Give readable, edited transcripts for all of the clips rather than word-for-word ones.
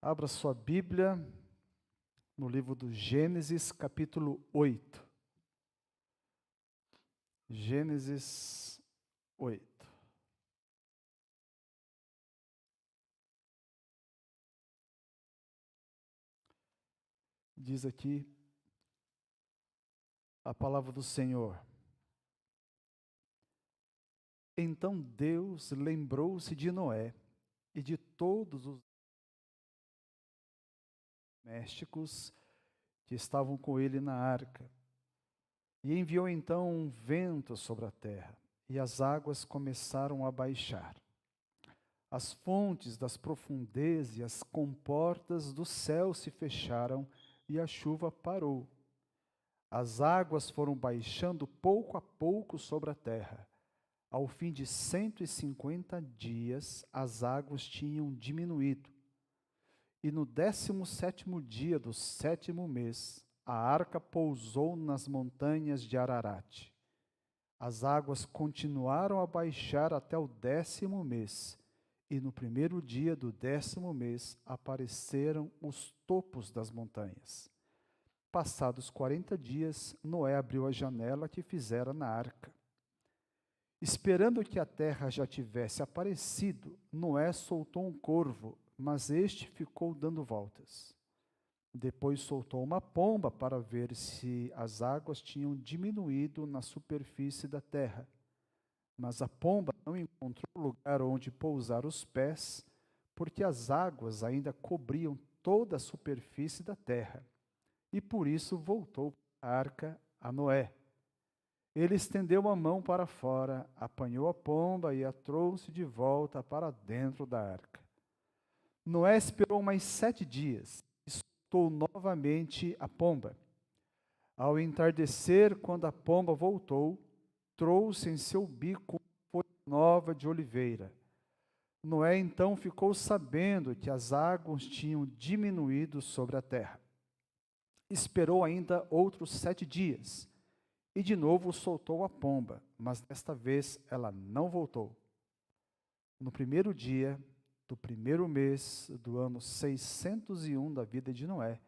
Abra sua Bíblia no livro do Gênesis, capítulo 8. Gênesis 8. Diz aqui a palavra do Senhor. Então Deus lembrou-se de Noé e de todos os domésticos que estavam com ele na arca. E enviou então um vento sobre a terra, e as águas começaram a baixar. As fontes das profundezas e as comportas do céu se fecharam, e a chuva parou. As águas foram baixando pouco a pouco sobre a terra. Ao fim de 150 dias, as águas tinham diminuído. E no 17º dia do 7º mês, a arca pousou nas montanhas de Ararat. As águas continuaram a baixar até o 10º mês, e no primeiro dia do 10º mês apareceram os topos das montanhas. Passados 40 dias, Noé abriu a janela que fizera na arca. Esperando que a terra já tivesse aparecido, Noé soltou um corvo, mas este ficou dando voltas. Depois soltou uma pomba para ver se as águas tinham diminuído na superfície da terra. Mas a pomba não encontrou lugar onde pousar os pés, porque as águas ainda cobriam toda a superfície da terra. E por isso voltou a arca a Noé. Ele estendeu a mão para fora, apanhou a pomba e a trouxe de volta para dentro da arca. Noé esperou mais 7 dias e soltou novamente a pomba. Ao entardecer, quando a pomba voltou, trouxe em seu bico uma folha nova de oliveira. Noé então ficou sabendo que as águas tinham diminuído sobre a terra. Esperou ainda outros 7 dias, e de novo soltou a pomba, mas desta vez ela não voltou. No primeiro dia do primeiro mês do ano 601 da vida de Noé,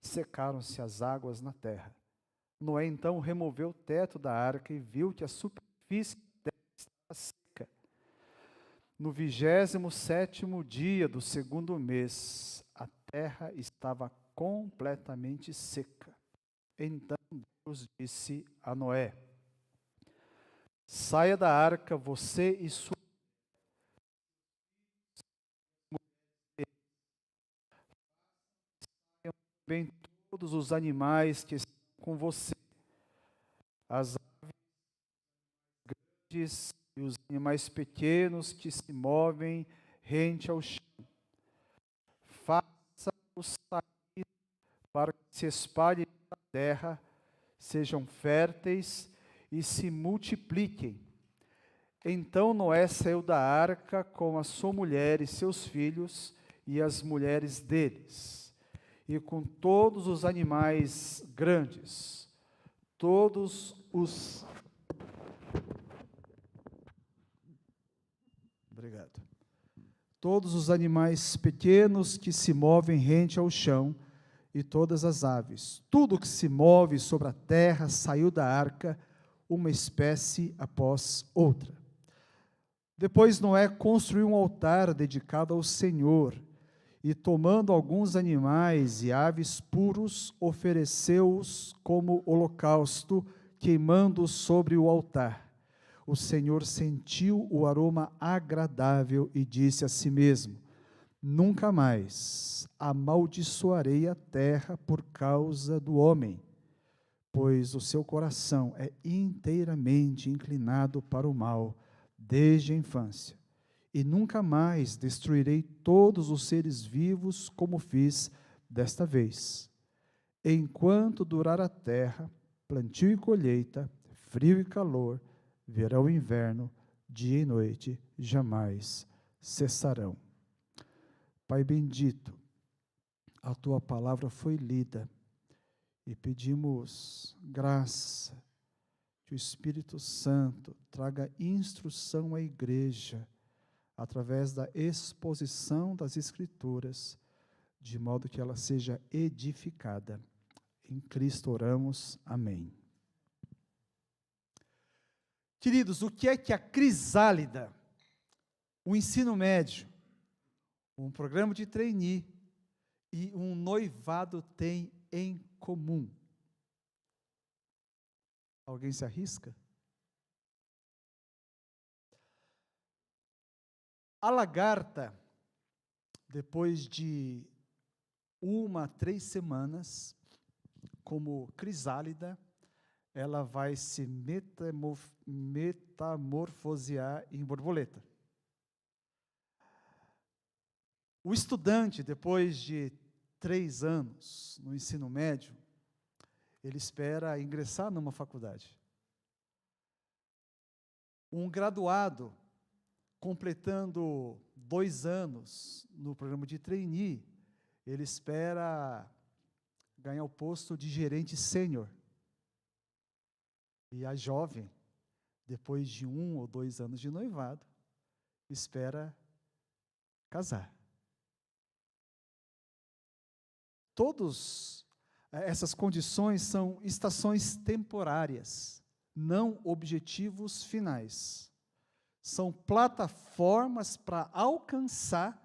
secaram-se as águas na terra. Noé então removeu o teto da arca e viu que a superfície da terra estava seca. No 27º dia do segundo mês, a terra estava completamente seca. Então Deus disse a Noé: saia da arca, você e sua bem todos os animais que estão com você, as aves grandes e os animais pequenos que se movem rente ao chão. Faça-os sair para que se espalhem na terra, sejam férteis e se multipliquem. Então Noé saiu da arca com a sua mulher e seus filhos e as mulheres deles, e com todos os animais grandes, todos os animais pequenos que se movem rente ao chão, e todas as aves. Tudo que se move sobre a terra saiu da arca, uma espécie após outra. Depois Noé construiu um altar dedicado ao Senhor, e tomando alguns animais e aves puros, ofereceu-os como holocausto, queimando-os sobre o altar. O Senhor sentiu o aroma agradável e disse a si mesmo: nunca mais amaldiçoarei a terra por causa do homem, pois o seu coração é inteiramente inclinado para o mal desde a infância. E nunca mais destruirei todos os seres vivos como fiz desta vez. Enquanto durar a terra, plantio e colheita, frio e calor, verão e inverno, dia e noite, jamais cessarão. Pai bendito, a Tua palavra foi lida e pedimos graça, que o Espírito Santo traga instrução à igreja, através da exposição das Escrituras, de modo que ela seja edificada. Em Cristo oramos. Amém. Queridos, o que é que a Crisálida, o ensino médio, um programa de trainee e um noivado têm em comum? Alguém se arrisca? A lagarta, depois de 1 a 3 semanas, como crisálida, ela vai se metamorfosear em borboleta. O estudante, depois de 3 anos no ensino médio, ele espera ingressar numa faculdade. Um graduado, completando 2 anos no programa de trainee, ele espera ganhar o posto de gerente sênior. E a jovem, depois de 1 ou 2 anos de noivado, espera casar. Todas essas condições são estações temporárias, não objetivos finais. São plataformas para alcançar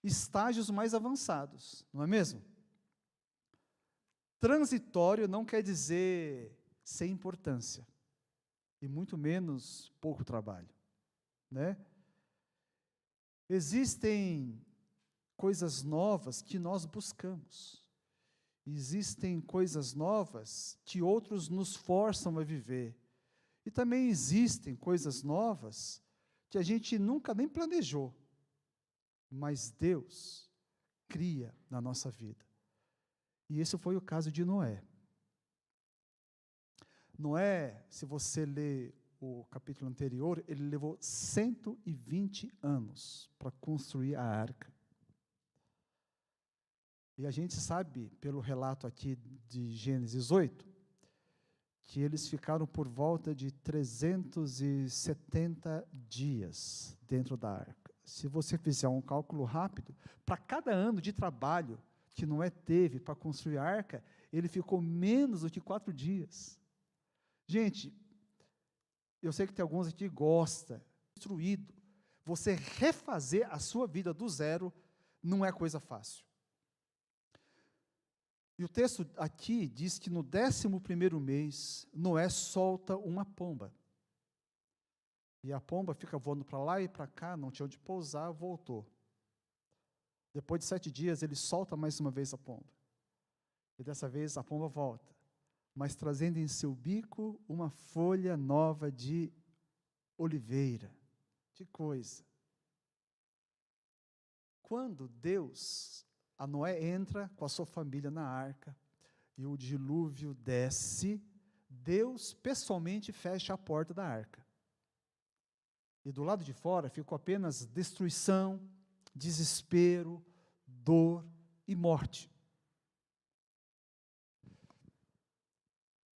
estágios mais avançados, não é mesmo? Transitório não quer dizer sem importância, e muito menos pouco trabalho, né? Existem coisas novas que nós buscamos. Existem coisas novas que outros nos forçam a viver. E também existem coisas novas que a gente nunca nem planejou, mas Deus cria na nossa vida. E esse foi o caso de Noé. Noé, se você ler o capítulo anterior, ele levou 120 anos para construir a arca. E a gente sabe, pelo relato aqui de Gênesis 8, que eles ficaram por volta de 370 dias dentro da arca. Se você fizer um cálculo rápido, para cada ano de trabalho que Noé teve para construir a arca, ele ficou menos do que 4 dias. Gente, eu sei que tem alguns aqui que gostam, destruído. Você refazer a sua vida do zero não é coisa fácil. E o texto aqui diz que no 11º mês, Noé solta uma pomba. E a pomba fica voando para lá e para cá, não tinha onde pousar, voltou. Depois de 7 dias, ele solta mais uma vez a pomba. E dessa vez a pomba volta, mas trazendo em seu bico uma folha nova de oliveira. Que coisa! Quando a Noé entra com a sua família na arca, e o dilúvio desce, Deus pessoalmente fecha a porta da arca. E do lado de fora ficou apenas destruição, desespero, dor e morte.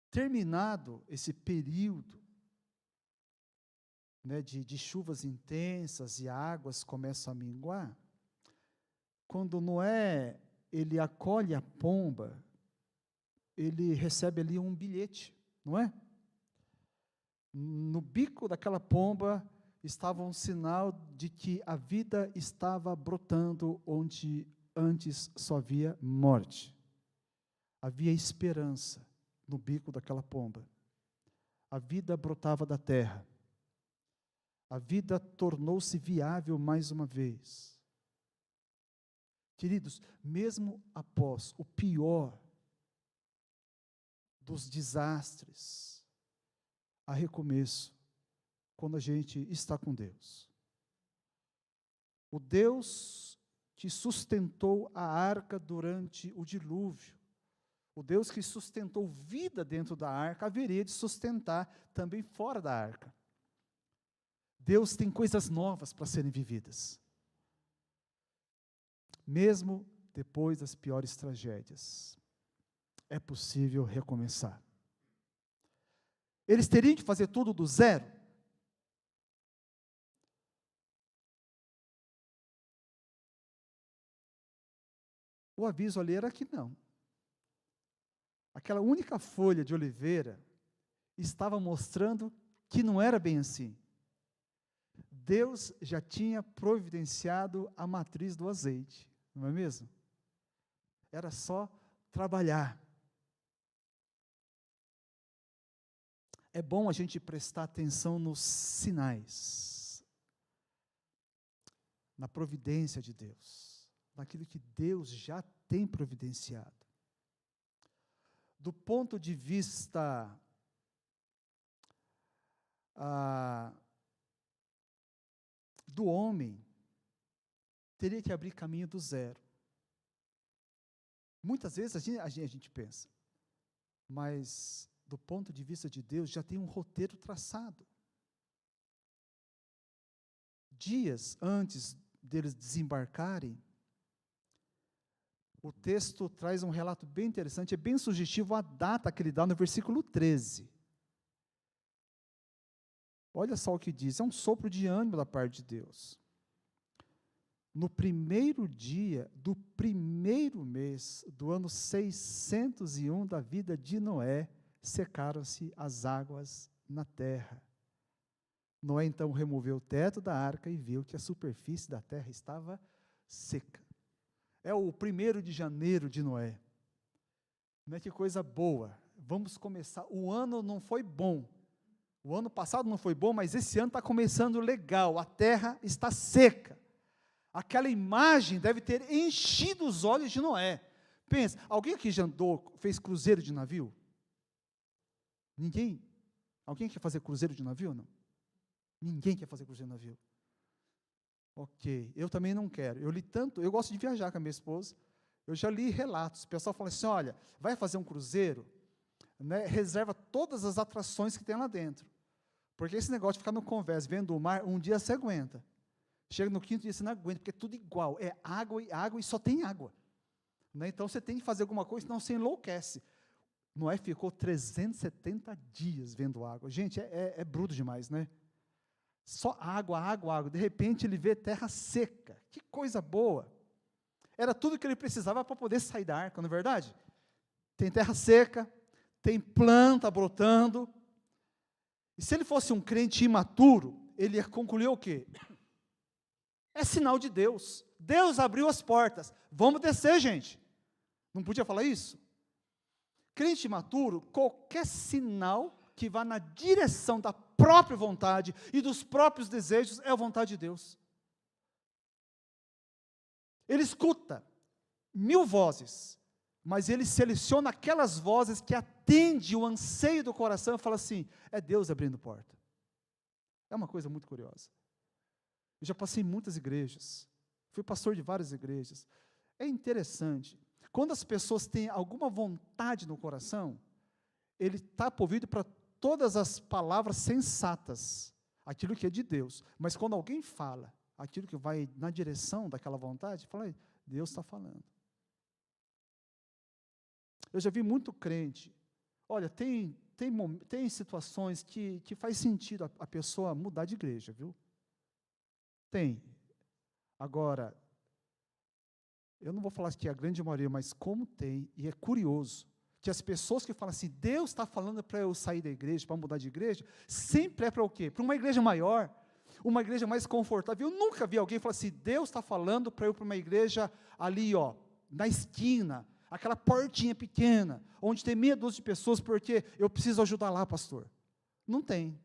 Terminado esse período, né, de chuvas intensas e águas começam a minguar, quando Noé, ele acolhe a pomba, ele recebe ali um bilhete, não é? No bico daquela pomba estava um sinal de que a vida estava brotando onde antes só havia morte. Havia esperança no bico daquela pomba. A vida brotava da terra. A vida tornou-se viável mais uma vez. Queridos, mesmo após o pior dos desastres, há recomeço quando a gente está com Deus. O Deus que sustentou a arca durante o dilúvio, o Deus que sustentou vida dentro da arca, haveria de sustentar também fora da arca. Deus tem coisas novas para serem vividas. Mesmo depois das piores tragédias, é possível recomeçar. Eles teriam que fazer tudo do zero? O aviso ali era que não. Aquela única folha de oliveira estava mostrando que não era bem assim. Deus já tinha providenciado a matriz do azeite, não é mesmo? Era só trabalhar. É bom a gente prestar atenção nos sinais, na providência de Deus, naquilo que Deus já tem providenciado. Do ponto de vista do homem, teria que abrir caminho do zero. Muitas vezes a gente pensa, mas do ponto de vista de Deus, já tem um roteiro traçado. Dias antes deles desembarcarem, o texto traz um relato bem interessante, é bem sugestivo a data que ele dá no versículo 13. Olha só o que diz, é um sopro de ânimo da parte de Deus. No primeiro dia do primeiro mês do ano 601 da vida de Noé, secaram-se as águas na terra. Noé então removeu o teto da arca e viu que a superfície da terra estava seca. É o 1º de janeiro de Noé. Não é que coisa boa. Vamos começar. O ano não foi bom. O ano passado não foi bom, mas esse ano está começando legal. A terra está seca. Aquela imagem deve ter enchido os olhos de Noé. Pensa, alguém aqui já andou, fez cruzeiro de navio? Ninguém? Alguém quer fazer cruzeiro de navio ou não? Ninguém quer fazer cruzeiro de navio. Ok, eu também não quero. Eu gosto de viajar com a minha esposa. Eu já li relatos. O pessoal fala assim, olha, vai fazer um cruzeiro, né, reserva todas as atrações que tem lá dentro. Porque esse negócio de ficar no convés, vendo o mar, um dia você aguenta. Chega no 5º dia, você não aguenta, porque é tudo igual. É água e só tem água. Né? Então, você tem que fazer alguma coisa, senão você enlouquece. Noé ficou 370 dias vendo água. Gente, é bruto demais, né? Só água, água, água. De repente, ele vê terra seca. Que coisa boa. Era tudo que ele precisava para poder sair da arca, não é verdade? Tem terra seca, tem planta brotando. E se ele fosse um crente imaturo, ele ia concluir o quê? É sinal de Deus. Deus abriu as portas. Vamos descer, gente. Não podia falar isso? Crente imaturo, qualquer sinal que vá na direção da própria vontade e dos próprios desejos é a vontade de Deus. Ele escuta 1000 vozes, mas ele seleciona aquelas vozes que atendem o anseio do coração e fala assim, é Deus abrindo porta. É uma coisa muito curiosa. Eu já passei em muitas igrejas, fui pastor de várias igrejas. É interessante, quando as pessoas têm alguma vontade no coração, ele está ouvido para todas as palavras sensatas, aquilo que é de Deus. Mas quando alguém fala aquilo que vai na direção daquela vontade, fala, Deus está falando. Eu já vi muito crente, olha, tem situações que faz sentido a pessoa mudar de igreja, viu? Tem. Agora, eu não vou falar que é a grande maioria, mas como tem, e é curioso, que as pessoas que falam assim, Deus está falando para eu sair da igreja, para mudar de igreja, sempre é para o quê? Para uma igreja maior, uma igreja mais confortável. Eu nunca vi alguém falar assim, Deus está falando para eu ir para uma igreja ali, ó, na esquina, aquela portinha pequena, onde tem meia dúzia de pessoas, porque eu preciso ajudar lá, pastor. Não tem.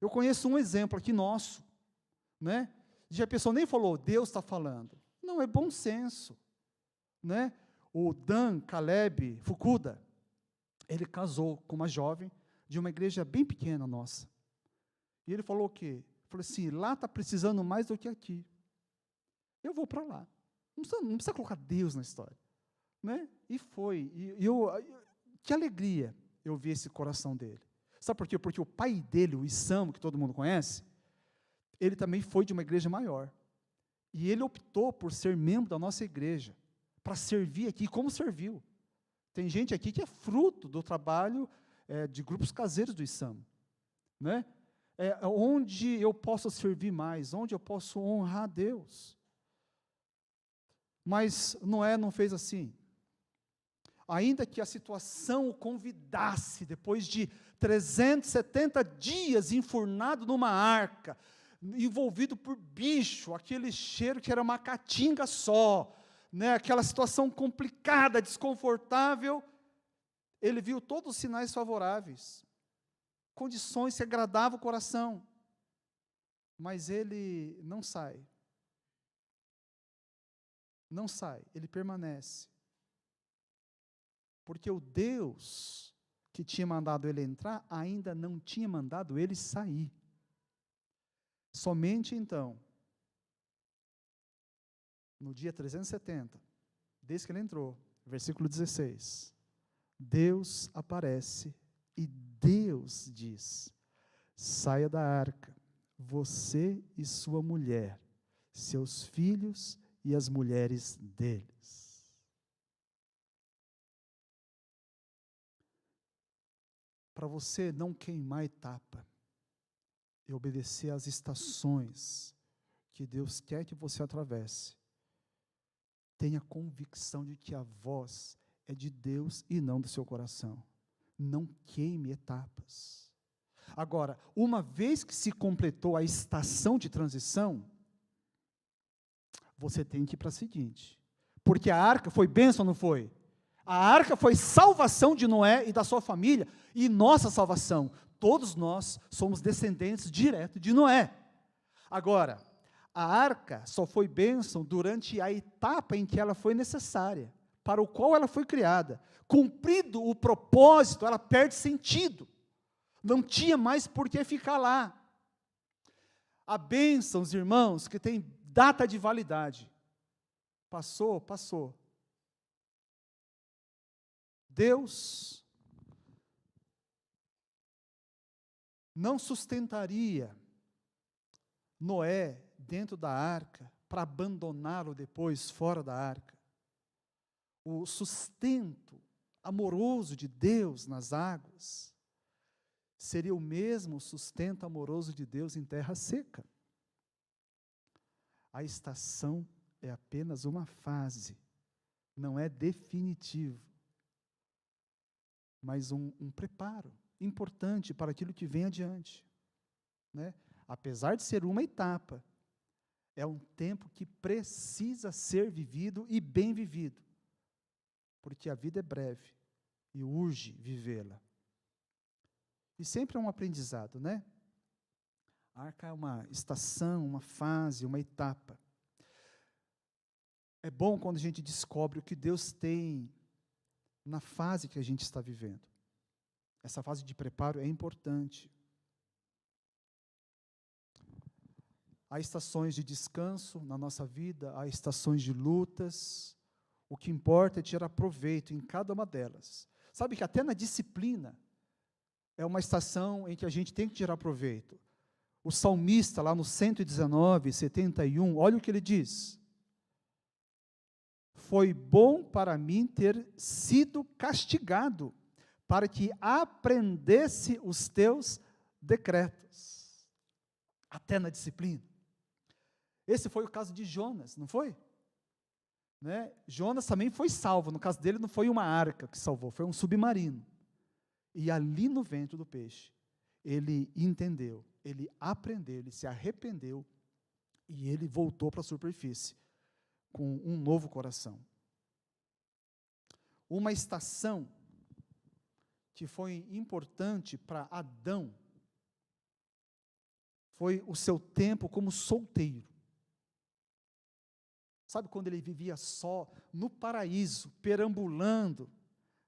Eu conheço um exemplo aqui nosso, né? Já a pessoa nem falou, Deus está falando. Não, é bom senso, né? O Dan Caleb Fukuda, ele casou com uma jovem de uma igreja bem pequena nossa. E ele falou o quê? Ele falou assim, lá está precisando mais do que aqui. Eu vou para lá. Não precisa colocar Deus na história. Né? E foi. Que alegria eu vi esse coração dele. Sabe por quê? Porque o pai dele, o Isamo, que todo mundo conhece, ele também foi de uma igreja maior. E ele optou por ser membro da nossa igreja, para servir aqui, como serviu. Tem gente aqui que é fruto do trabalho de grupos caseiros do Isamo. Né? Onde eu posso servir mais, onde eu posso honrar a Deus. Mas Noé não fez assim. Ainda que a situação o convidasse, depois de 370 dias enfurnado numa arca, envolvido por bicho, aquele cheiro que era uma caatinga só, né, aquela situação complicada, desconfortável, ele viu todos os sinais favoráveis, condições que agradavam o coração, mas ele não sai, ele permanece, porque o Deus que tinha mandado ele entrar, ainda não tinha mandado ele sair. Somente então, no dia 370, desde que ele entrou, versículo 16, Deus aparece e Deus diz: saia da arca, você e sua mulher, seus filhos e as mulheres deles. Para você não queimar etapa e obedecer às estações que Deus quer que você atravesse, tenha convicção de que a voz é de Deus e não do seu coração. Não queime etapas. Agora, uma vez que se completou a estação de transição, você tem que ir para a seguinte, porque a arca foi bênção ou não foi? A arca foi salvação de Noé e da sua família, e nossa salvação. Todos nós somos descendentes diretos de Noé. Agora, a arca só foi bênção durante a etapa em que ela foi necessária, para o qual ela foi criada. Cumprido o propósito, ela perde sentido. Não tinha mais por que ficar lá. Há bênçãos, irmãos, que tem data de validade. Passou, passou. Deus não sustentaria Noé dentro da arca para abandoná-lo depois fora da arca. O sustento amoroso de Deus nas águas seria o mesmo sustento amoroso de Deus em terra seca. A estação é apenas uma fase, não é definitivo, mas um preparo importante para aquilo que vem adiante, né? Apesar de ser uma etapa, é um tempo que precisa ser vivido e bem vivido, porque a vida é breve e urge vivê-la. E sempre é um aprendizado, né? A arca é uma estação, uma fase, uma etapa. É bom quando a gente descobre o que Deus tem na fase que a gente está vivendo. Essa fase de preparo é importante. Há estações de descanso na nossa vida, há estações de lutas. O que importa é tirar proveito em cada uma delas. Sabe que até na disciplina é uma estação em que a gente tem que tirar proveito. O salmista, lá no 119, 71, olha o que ele diz: foi bom para mim ter sido castigado, para que aprendesse os teus decretos. Até na disciplina. Esse foi o caso de Jonas, não foi? Né? Jonas também foi salvo, no caso dele não foi uma arca que salvou, foi um submarino. E ali no ventre do peixe, ele entendeu, ele aprendeu, ele se arrependeu, e ele voltou para a superfície, com um novo coração. Uma estação que foi importante para Adão, foi o seu tempo como solteiro. Sabe quando ele vivia só, no paraíso, perambulando,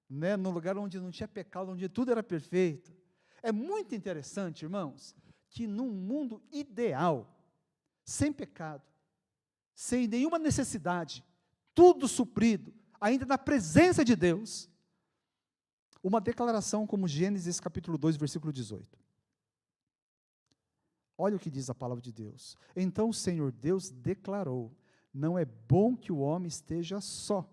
né, no lugar onde não tinha pecado, onde tudo era perfeito. É muito interessante, irmãos, que num mundo ideal, sem pecado, sem nenhuma necessidade, tudo suprido, ainda na presença de Deus, uma declaração como Gênesis capítulo 2, versículo 18. Olha o que diz a palavra de Deus. Então o Senhor Deus declarou: não é bom que o homem esteja só.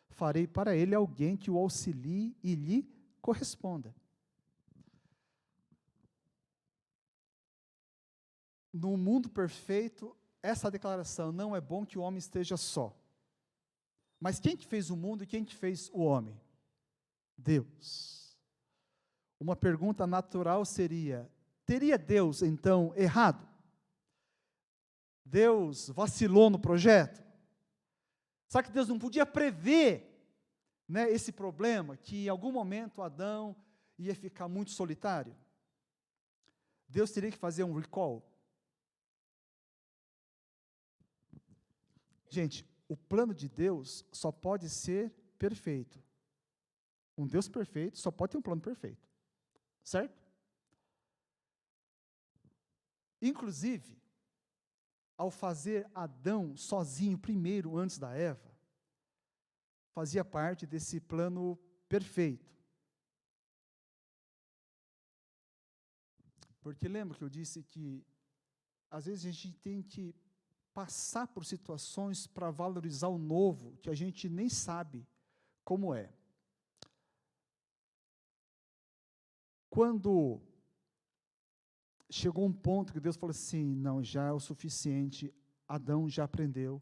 Farei para ele alguém que o auxilie e lhe corresponda. No mundo perfeito, essa declaração, não é bom que o homem esteja só, Mas quem que fez o mundo e quem que fez o homem? Deus. Uma pergunta natural seria: teria Deus, então, errado? Deus vacilou no projeto? Será que Deus não podia prever, né, esse problema, que em algum momento Adão ia ficar muito solitário? Deus teria que fazer um recall? Gente, o plano de Deus só pode ser perfeito. Um Deus perfeito só pode ter um plano perfeito. Certo? Inclusive, ao fazer Adão sozinho primeiro, antes da Eva, fazia parte desse plano perfeito. Porque lembra que eu disse que, às vezes, a gente tem que passar por situações para valorizar o novo, que a gente nem sabe como é. Quando chegou um ponto que Deus falou assim: não, já é o suficiente, Adão já aprendeu,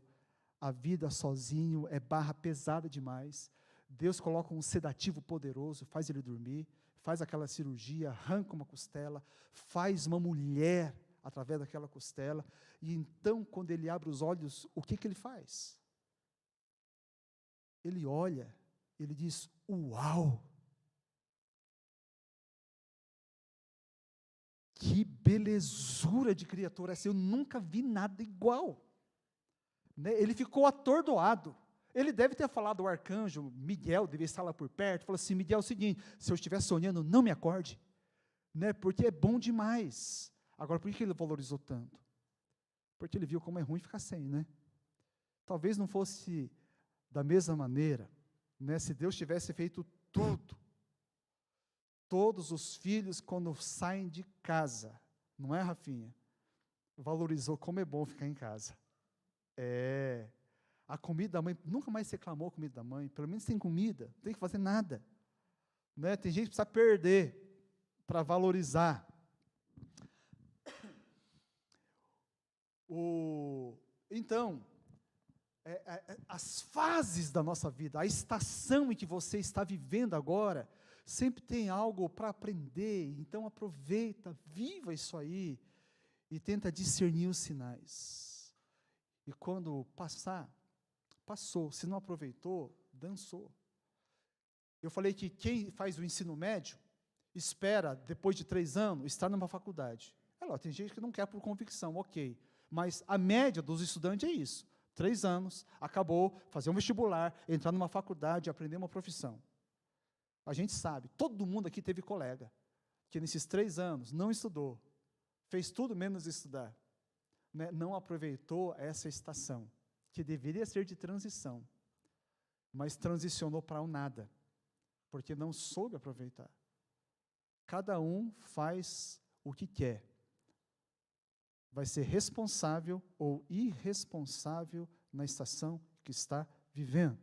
a vida sozinho é barra pesada demais. Deus coloca um sedativo poderoso, faz ele dormir, faz aquela cirurgia, arranca uma costela, faz uma mulher através daquela costela, e então, quando ele abre os olhos, o que ele faz? Ele olha, ele diz: uau! Que belezura de criatura essa, eu nunca vi nada igual. Né? Ele ficou atordoado. Ele deve ter falado ao arcanjo, Miguel, devia estar lá por perto, falou assim: Miguel, é o seguinte, se eu estiver sonhando, não me acorde, né? Porque é bom demais. Agora, por que ele valorizou tanto? Porque ele viu como é ruim ficar sem, né? Talvez não fosse da mesma maneira, né? Se Deus tivesse feito tudo, todos os filhos, quando saem de casa, não é, Rafinha? Valorizou como é bom ficar em casa. A comida da mãe, nunca mais reclamou a comida da mãe, pelo menos tem comida, não tem que fazer nada. Né? Tem gente que precisa perder para valorizar. Então, as fases da nossa vida, a estação em que você está vivendo agora, sempre tem algo para aprender, então aproveita, viva isso aí, e tenta discernir os sinais. E quando passar, passou, se não aproveitou, dançou. Eu falei que quem faz o ensino médio, espera, depois de 3 anos, estar numa faculdade. Tem gente que não quer por convicção, ok, mas a média dos estudantes é isso, 3 anos, acabou, fazer um vestibular, entrar numa faculdade, aprender uma profissão. A gente sabe, todo mundo aqui teve colega, que nesses 3 anos não estudou, fez tudo menos estudar, né? Não aproveitou essa estação, que deveria ser de transição, mas transicionou para o nada, porque não soube aproveitar. Cada um faz o que quer, vai ser responsável ou irresponsável na estação que está vivendo.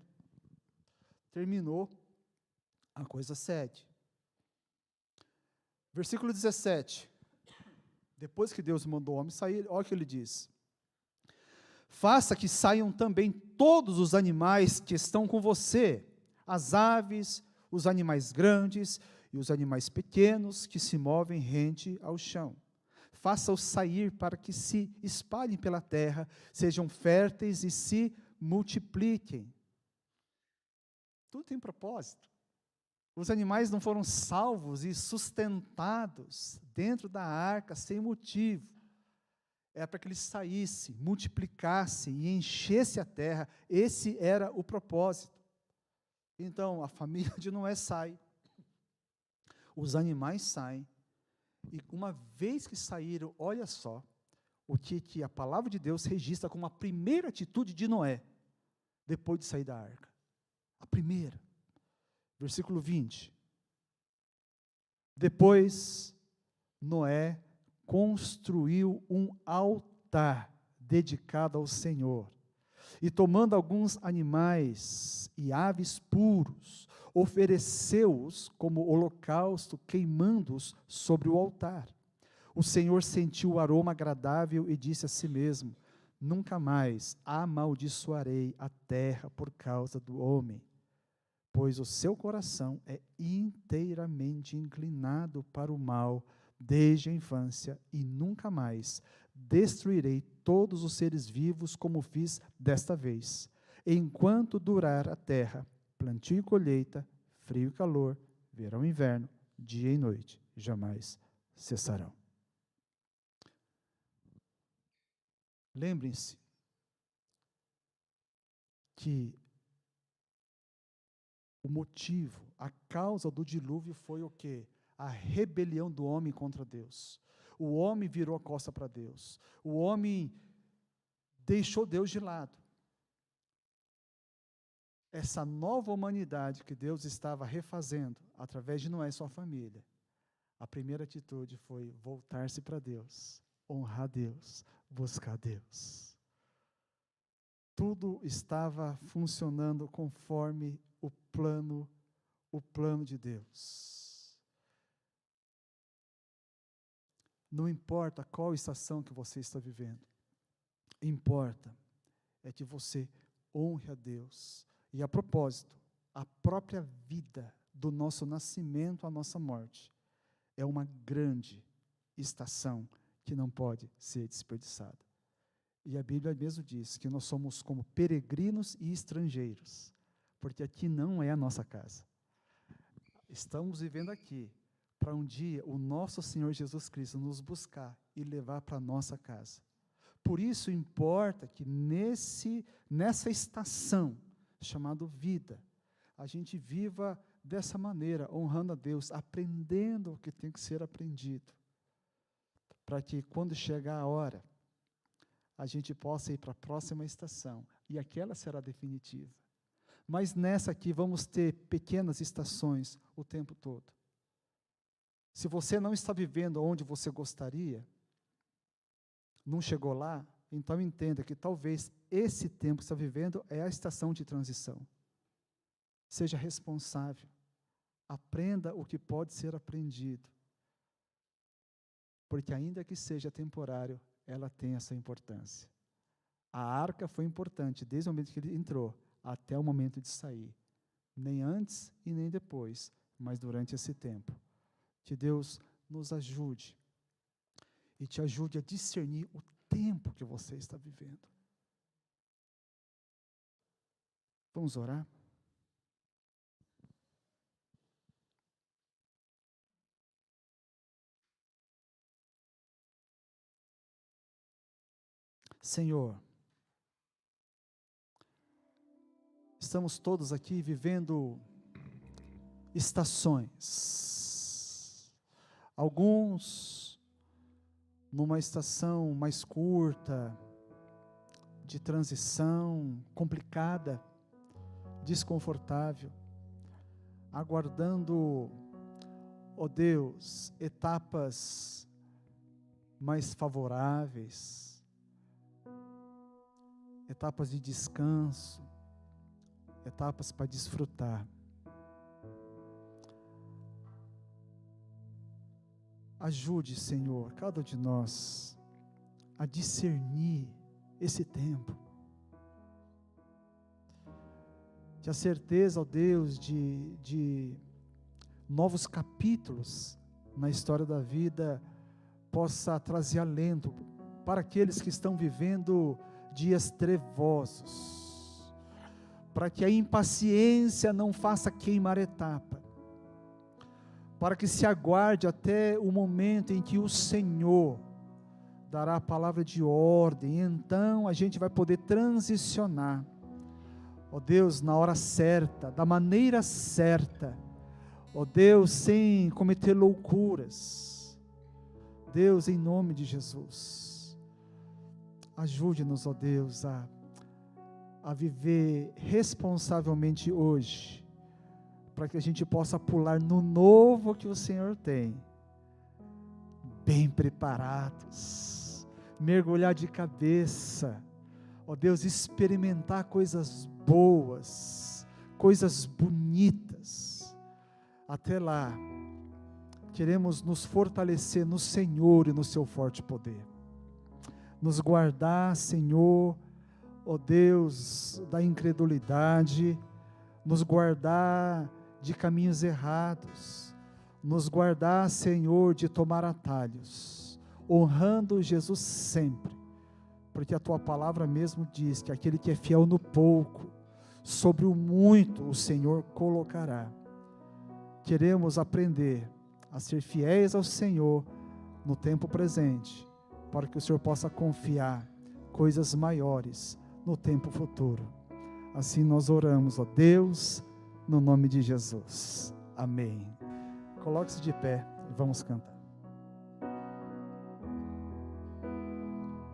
Terminou, a coisa cede. Versículo 17. Depois que Deus mandou o homem sair, olha o que ele diz: faça que saiam também todos os animais que estão com você, as aves, os animais grandes e os animais pequenos que se movem rente ao chão. Faça-os sair para que se espalhem pela terra, sejam férteis e se multipliquem. Tudo tem propósito. Os animais não foram salvos e sustentados dentro da arca sem motivo. É para que eles saíssem, multiplicassem e enchessem a terra. Esse era o propósito. Então, a família de Noé sai, os animais saem, e uma vez que saíram, olha só, o que a palavra de Deus registra como a primeira atitude de Noé, depois de sair da arca. A primeira. Versículo 20. Depois, Noé construiu um altar dedicado ao Senhor, e tomando alguns animais e aves puros, ofereceu-os como holocausto, queimando-os sobre o altar. O Senhor sentiu o aroma agradável e disse a si mesmo: nunca mais amaldiçoarei a terra por causa do homem, pois o seu coração é inteiramente inclinado para o mal desde a infância, e nunca mais destruirei todos os seres vivos como fiz desta vez, enquanto durar a terra, plantio e colheita, frio e calor, verão e inverno, dia e noite, jamais cessarão. Lembrem-se que o motivo, a causa do dilúvio foi o quê? A rebelião do homem contra Deus. O homem virou a costa para Deus. O homem deixou Deus de lado. Essa nova humanidade que Deus estava refazendo, através de Noé e sua família, a primeira atitude foi voltar-se para Deus, honrar Deus, buscar Deus. Tudo estava funcionando conforme o plano de Deus. Não importa qual estação que você está vivendo, importa é que você honre a Deus. E a propósito, a própria vida do nosso nascimento à nossa morte é uma grande estação que não pode ser desperdiçada. E a Bíblia mesmo diz que nós somos como peregrinos e estrangeiros, porque aqui não é a nossa casa. Estamos vivendo aqui para um dia o nosso Senhor Jesus Cristo nos buscar e levar para a nossa casa. Por isso importa que nessa estação chamada vida, a gente viva dessa maneira, honrando a Deus, aprendendo o que tem que ser aprendido, para que quando chegar a hora, a gente possa ir para a próxima estação, e aquela será definitiva. Mas nessa aqui vamos ter pequenas estações o tempo todo. Se você não está vivendo onde você gostaria, não chegou lá, então entenda que talvez esse tempo que você está vivendo é a estação de transição. Seja responsável. Aprenda o que pode ser aprendido. Porque ainda que seja temporário, ela tem essa importância. A arca foi importante desde o momento que ele entrou até o momento de sair. Nem antes e nem depois, mas durante esse tempo. Que Deus nos ajude e te ajude a discernir o tempo que você está vivendo. Vamos orar? Senhor, estamos todos aqui vivendo estações. Alguns numa estação mais curta, de transição, complicada, desconfortável, aguardando, ó Deus, etapas mais favoráveis, etapas de descanso, etapas para desfrutar. Ajude, Senhor, cada um de nós a discernir esse tempo. Que a certeza, ó Deus, de novos capítulos na história da vida possa trazer alento para aqueles que estão vivendo dias trevosos, para que a impaciência não faça queimar etapa, para que se aguarde até o momento em que o Senhor dará a palavra de ordem, e então a gente vai poder transicionar, ó Deus, na hora certa, da maneira certa, ó Deus, sem cometer loucuras. Deus, em nome de Jesus, ajude-nos, ó Deus, a viver responsavelmente hoje, para que a gente possa pular no novo que o Senhor tem, bem preparados, mergulhar de cabeça, ó Deus, experimentar coisas boas, coisas bonitas. Até lá, queremos nos fortalecer no Senhor e no seu forte poder. nos guardar, Senhor, ó Deus, da incredulidade, nos guardar de caminhos errados, nos guardar, Senhor, de tomar atalhos, honrando Jesus sempre, porque a Tua palavra mesmo diz que aquele que é fiel no pouco, sobre o muito o Senhor colocará. Queremos aprender a ser fiéis ao Senhor no tempo presente, para que o Senhor possa confiar coisas maiores no tempo futuro. Assim nós oramos, ó Deus, no nome de Jesus. Amém. Coloque-se de pé e vamos cantar.